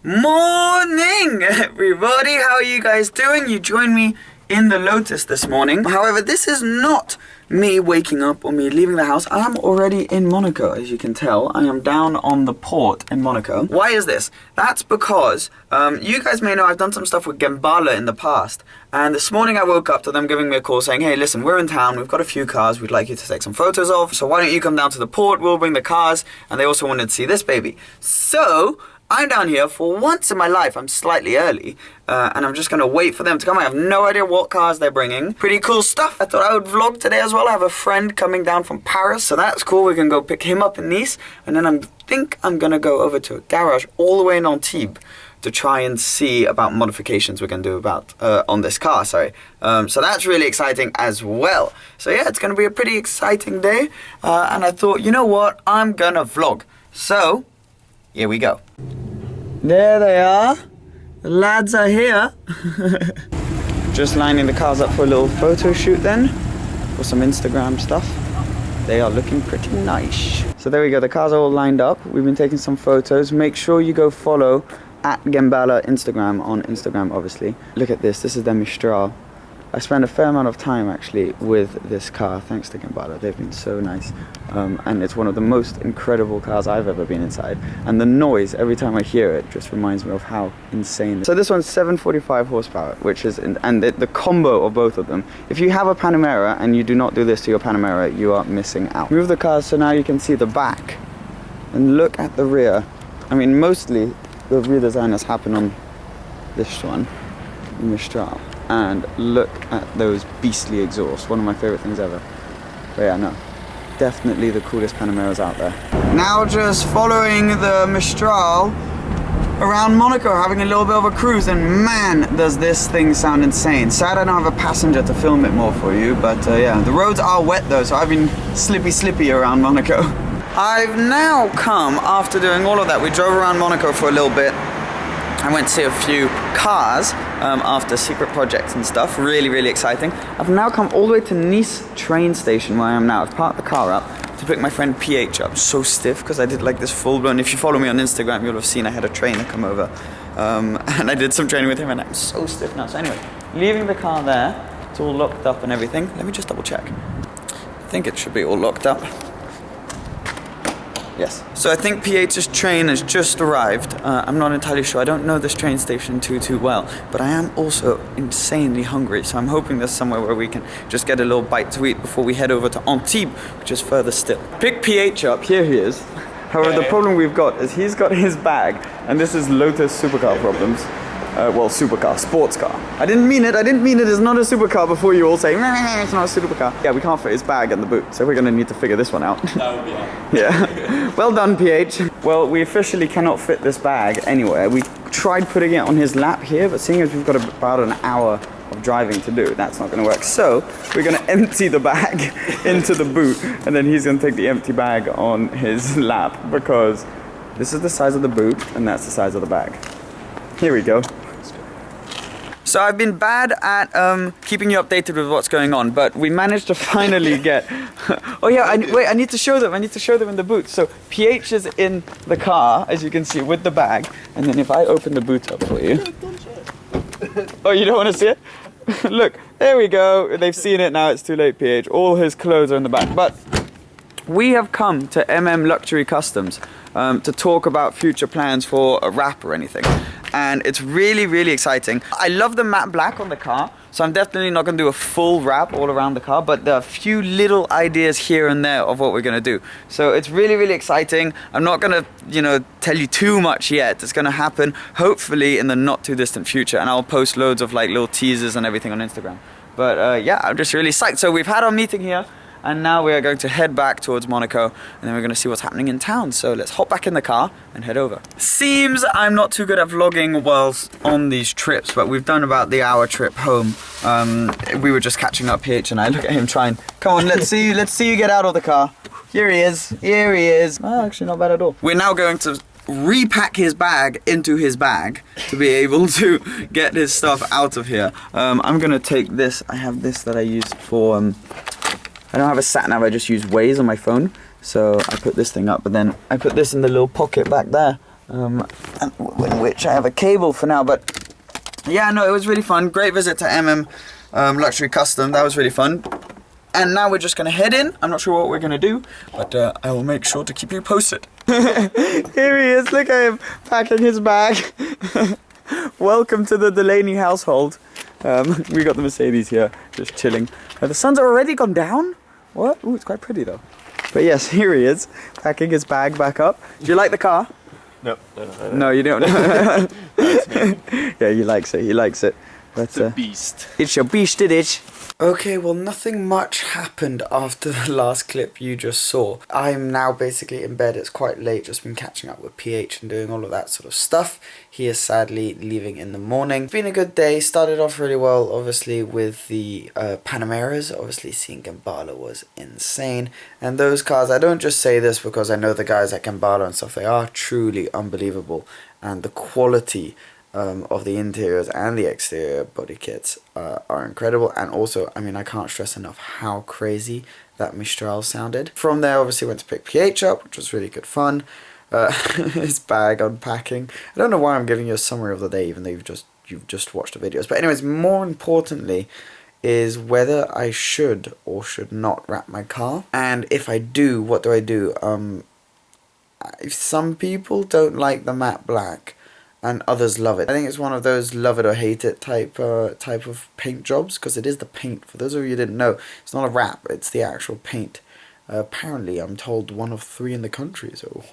Morning, everybody. How are you guys doing? You joined me in the Lotus this morning. However, this is not me waking up or me leaving the house. I am already in Monaco, as you can tell. I am down on the port in Monaco. Why is this? That's because you guys may know I've done some stuff with Gemballa in the past. And this morning I woke up to them giving me a call saying, hey, listen, we're in town. We've got a few cars we'd like you to take some photos of. So why don't you come down to the port? We'll bring the cars. And they also wanted to see this baby. So I'm down here for once in my life. I'm slightly early, and I'm just going to wait for them to come. I have no idea what cars they're bringing. Pretty cool stuff. I thought I would vlog today as well. I have a friend coming down from Paris, so that's cool. We can go pick him up in Nice, and then I think I'm going to go over to a garage all the way in Antibes to try and see about modifications we can do about on this car, So that's really exciting as well. So yeah, it's going to be a pretty exciting day, and I thought, you know what? I'm going to vlog. So here we go. There they are. The lads are here. Just lining the cars up for a little photo shoot then, for some Instagram stuff. They are looking pretty nice. So there we go, the cars are all lined up. We've been taking some photos. Make sure you go follow at Gemballa Instagram on Instagram, obviously. Look at this, this is their Mistral. I spent a fair amount of time actually with this car, thanks to Gemballa. They've been so nice. And it's one of the most incredible cars I've ever been inside. And the noise, every time I hear it, just reminds me of how insane. So this one's 745 horsepower, which is, and the combo of both of them. If you have a Panamera and you do not do this to your Panamera, you are missing out. Move the cars so now you can see the back. And look at the rear. I mean, mostly the rear design has happened on this one, Mistral. And look at those beastly exhausts, one of my favorite things ever. But yeah, no, definitely the coolest Panameras out there. Now just following the Mistral around Monaco, having a little bit of a cruise, and man, does this thing sound insane. Sad I don't have a passenger to film it more for you, but yeah, the roads are wet though, so I've been slippy around Monaco. I've now come, after doing all of that, we drove around Monaco for a little bit. I went to see a few cars after secret projects and stuff. Really exciting. I've now come all the way to Nice train station where I am now. I've parked the car up to pick my friend PH up. So stiff because I did like this full blown. If you follow me on Instagram, you'll have seen I had a trainer come over. And I did some training with him and I'm so stiff now. So anyway, leaving the car there. It's all locked up and everything. Let me just double check. I think it should be all locked up. Yes. So I think PH's train has just arrived. I'm not entirely sure. I don't know this train station too well. But I am also insanely hungry. So I'm hoping there's somewhere where we can just get a little bite to eat before we head over to Antibes, which is further still. Pick PH up. Here he is. However, the problem we've got is he's got his bag. And this is Lotus supercar problems. Well, supercar, sports car. I didn't mean it, it's not a supercar before you all say, it's not a supercar. Yeah, we can't fit his bag in the boot, so we're gonna need to figure this one out. That would be hard. Yeah. Well done, PH. Well, we officially cannot fit this bag anywhere. We tried putting it on his lap here, but seeing as we've got about an hour of driving to do, that's not gonna work. So, we're gonna empty the bag into the boot, and then he's gonna take the empty bag on his lap, because this is the size of the boot, and that's the size of the bag. Here we go. So I've been bad at keeping you updated with what's going on, but we managed to finally get... Oh yeah, I need to show them. I need to show them in the boot. So PH is in the car, as you can see, with the bag. And then if I open the boot up for you... Oh, you don't want to see it? Look, there we go. They've seen it now. It's too late, PH. All his clothes are in the back. But we have come to Luxury Customs to talk about future plans for a wrap or anything. And it's really exciting. I love the matte black on the car, so I'm definitely not gonna do a full wrap all around the car, but there are a few little ideas here and there of what we're gonna do. So it's really exciting. I'm not gonna, tell you too much yet. It's gonna happen hopefully in the not too distant future, and I'll post loads of like little teasers and everything on Instagram. But yeah, I'm just really psyched. So we've had our meeting here. And now we are going to head back towards Monaco, and then we're going to see what's happening in town. So let's hop back in the car and head over. Seems I'm not too good at vlogging whilst on these trips, but we've done about the hour trip home. We were just catching up, PH and I. Look at him trying. Come on, let's see you get out of the car. Here he is. Oh, actually not bad at all. We're now going to repack his bag into his bag to be able to get his stuff out of here. I'm going to take this. I have this that I use for... I don't have a sat nav, I just use Waze on my phone. So I put this thing up, but then I put this in the little pocket back there. and in which I have a cable for now. But yeah, no, it was really fun. Great visit to Luxury Custom. That was really fun. And now we're just going to head in. I'm not sure what we're going to do, but I will make sure to keep you posted. Here he is. Look at him packing his bag. Welcome to the Delanney household. We got the Mercedes here, just chilling. The sun's already gone down? What? Ooh, it's quite pretty though. But yes, here he is, packing his bag back up. Do you like the car? No. No, you don't. Yeah, he likes it. He likes it. But, it's a beast. It's your beast, it is. Okay, well, nothing much happened after the last clip you just saw. I'm now basically in bed. It's quite late, just been catching up with PH and doing all of that sort of stuff. He is sadly leaving in the morning. It's been a good day. Started off really well, obviously, with the Panameras. Obviously, seeing Gambala was insane. And those cars, I don't just say this because I know the guys at Gemballa and stuff. They are truly unbelievable. And the quality of the interiors and the exterior body kits are incredible. And also, I mean, I can't stress enough how crazy that Mistral sounded. From there, obviously went to pick PH up, which was really good fun. His bag unpacking. I don't know why I'm giving you a summary of the day, even though you've just watched the videos. But anyways, more importantly is whether I should or should not wrap my car. And if I do, what do I do? Some people don't like the matte black, and others love it. I think it's one of those love it or hate it type of paint jobs, because it is the paint. For those of you who didn't know, it's not a wrap, it's the actual paint. Apparently, I'm told 1 of 3 in the country, so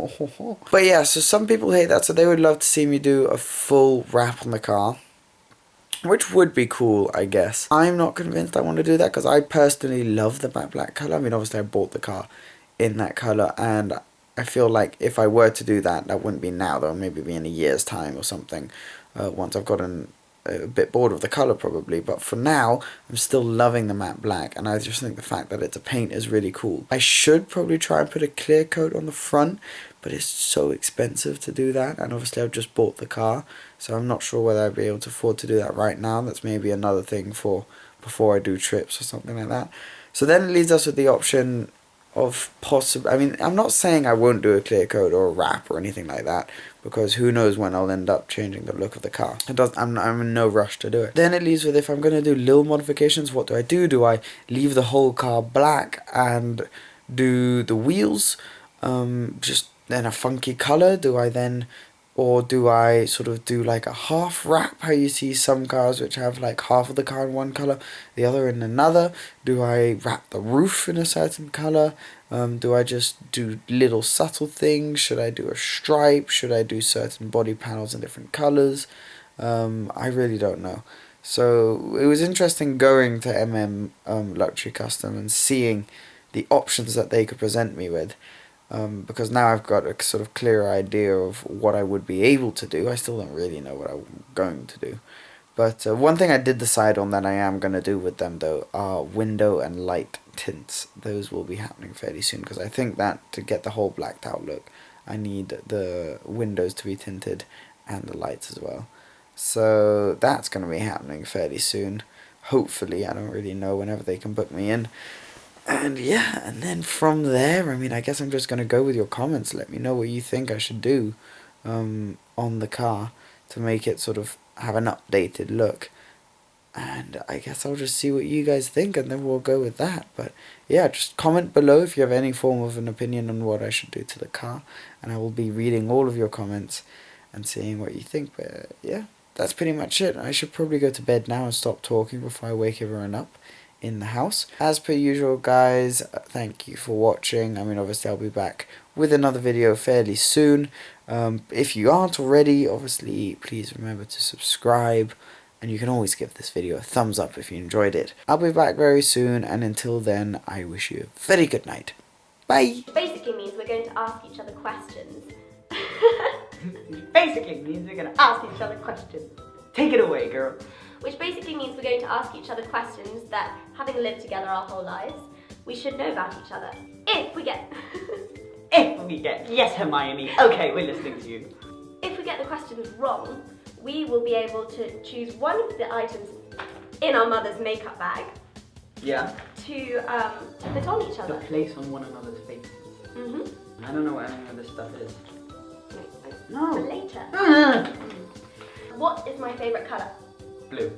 But yeah, so some people hate that, so they would love to see me do a full wrap on the car, which would be cool, I guess. I'm not convinced I want to do that, because I personally love the matte black colour. I mean, obviously I bought the car in that colour, and I feel like if I were to do that, that wouldn't be now, though. Maybe be in a year's time or something, once I've gotten a bit bored of the colour probably. But for now, I'm still loving the matte black, and I just think the fact that it's a paint is really cool. I should probably try and put a clear coat on the front, but it's so expensive to do that, and obviously I've just bought the car, so I'm not sure whether I'd be able to afford to do that right now. That's maybe another thing for before I do trips or something like that. So then it leaves us with the option of I mean, I'm not saying I won't do a clear coat or a wrap or anything like that, because who knows when I'll end up changing the look of the car. I'm in no rush to do it. Then it leaves with, if I'm going to do little modifications, what do? Do I leave the whole car black and do the wheels just in a funky colour? Or do I sort of do like a half wrap, how you see some cars which have like half of the car in one colour, the other in another? Do I wrap the roof in a certain colour? Do I just do little subtle things? Should I do a stripe? Should I do certain body panels in different colours? I really don't know. So it was interesting going to Luxury Custom and seeing the options that they could present me with. Because now I've got a sort of clearer idea of what I would be able to do. I still don't really know what I'm going to do. But one thing I did decide on that I am going to do with them, though, are window and light tints. Those will be happening fairly soon, because I think that to get the whole blacked out look, I need the windows to be tinted and the lights as well. So that's going to be happening fairly soon. Hopefully, I don't really know, whenever they can book me in. And yeah, and then from there, I mean, I guess I'm just going to go with your comments. Let me know what you think I should do on the car to make it sort of have an updated look. And I guess I'll just see what you guys think, and then we'll go with that. But yeah, just comment below if you have any form of an opinion on what I should do to the car. And I will be reading all of your comments and seeing what you think. But yeah, that's pretty much it. I should probably go to bed now and stop talking before I wake everyone up in the house. As per usual, guys, thank you for watching. I mean, obviously I'll be back with another video fairly soon. If you aren't already, obviously please remember to subscribe, and you can always give this video a thumbs up if you enjoyed it. I'll be back very soon, and until then, I wish you a very good night. Bye! Basically means we're going to ask each other questions. Basically means we're going to ask each other questions. Take it away, girl. Which basically means we're going to ask each other questions that, having lived together our whole lives, we should know about each other. If we get... Yes, Hermione. Okay, we're listening to you. If we get the questions wrong, we will be able to choose one of the items in our mother's makeup bag. Yeah. To put on each other. To place on one another's faces. Mm-hmm. I don't know what any of this stuff is. For No. later. What is my favourite colour? Blue.